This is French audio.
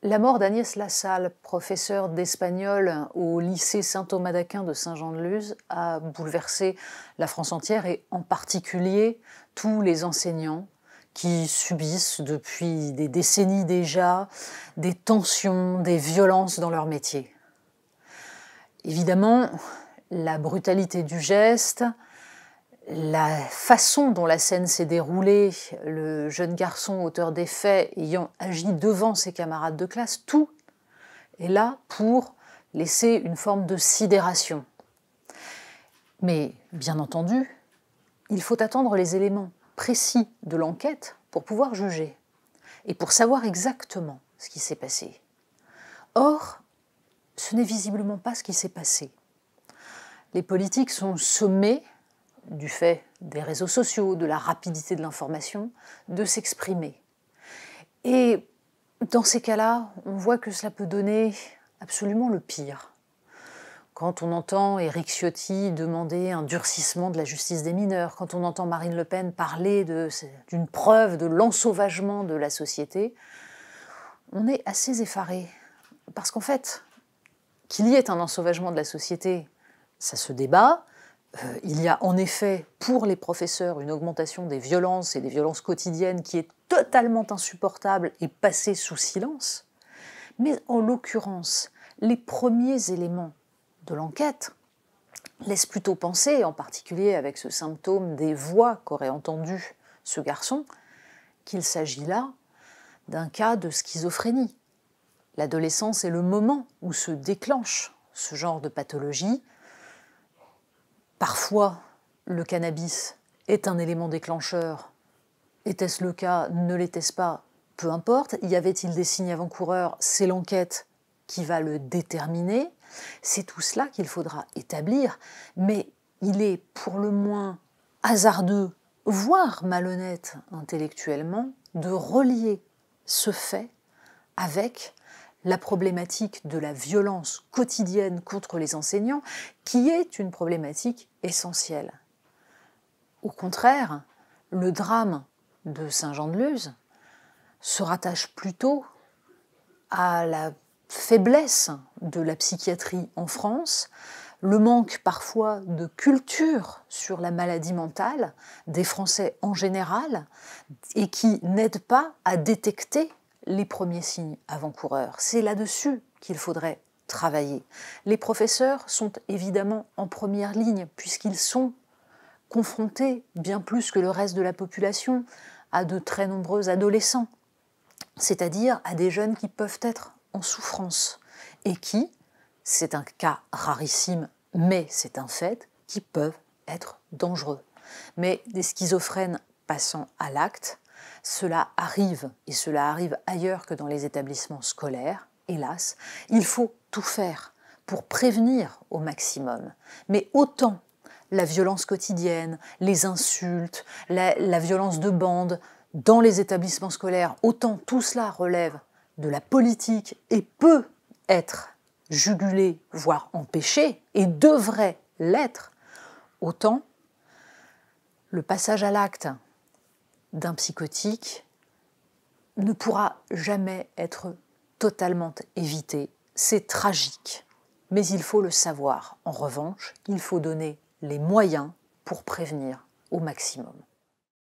La mort d'Agnès Lassalle, professeure d'espagnol au lycée Saint-Thomas d'Aquin de Saint-Jean-de-Luz, a bouleversé la France entière et en particulier tous les enseignants qui subissent depuis des décennies déjà des tensions, des violences dans leur métier. Évidemment, la brutalité du geste, la façon dont la scène s'est déroulée, le jeune garçon auteur des faits ayant agi devant ses camarades de classe, tout est là pour laisser une forme de sidération. Mais bien entendu, il faut attendre les éléments précis de l'enquête pour pouvoir juger et pour savoir exactement ce qui s'est passé. Or, ce n'est visiblement pas ce qui s'est passé. Les politiques sont sommés, du fait des réseaux sociaux, de la rapidité de l'information, de s'exprimer. Et dans ces cas-là, on voit que cela peut donner absolument le pire. Quand on entend Éric Ciotti demander un durcissement de la justice des mineurs, quand on entend Marine Le Pen parler d'une preuve de l'ensauvagement de la société, on est assez effaré. Parce qu'en fait, qu'il y ait un ensauvagement de la société, ça se débat. Il y a en effet, pour les professeurs, une augmentation des violences et des violences quotidiennes qui est totalement insupportable et passée sous silence. Mais en l'occurrence, les premiers éléments de l'enquête laissent plutôt penser, en particulier avec ce symptôme des voix qu'aurait entendu ce garçon, qu'il s'agit là d'un cas de schizophrénie. L'adolescence est le moment où se déclenche ce genre de pathologie. Parfois, le cannabis est un élément déclencheur. Était-ce le cas? Ne l'était-ce pas? Peu importe. Y avait-il des signes avant-coureurs? C'est l'enquête qui va le déterminer. C'est tout cela qu'il faudra établir. Mais il est pour le moins hasardeux, voire malhonnête intellectuellement, de relier ce fait avec la problématique de la violence quotidienne contre les enseignants, qui est une problématique essentielle. Au contraire, le drame de Saint-Jean-de-Luz se rattache plutôt à la faiblesse de la psychiatrie en France, le manque parfois de culture sur la maladie mentale des Français en général, et qui n'aide pas à détecter les premiers signes avant-coureurs. C'est là-dessus qu'il faudrait travailler. Les professeurs sont évidemment en première ligne, puisqu'ils sont confrontés, bien plus que le reste de la population, à de très nombreux adolescents, c'est-à-dire à des jeunes qui peuvent être en souffrance, et qui, c'est un cas rarissime, mais c'est un fait, qui peuvent être dangereux. Mais des schizophrènes passant à l'acte, cela arrive, et cela arrive ailleurs que dans les établissements scolaires, hélas. Il faut tout faire pour prévenir au maximum. Mais autant la violence quotidienne, les insultes, la violence de bande dans les établissements scolaires, autant tout cela relève de la politique et peut être jugulé, voire empêché, et devrait l'être, autant le passage à l'acte d'un psychotique ne pourra jamais être totalement évité. C'est tragique, mais il faut le savoir. En revanche, il faut donner les moyens pour prévenir au maximum.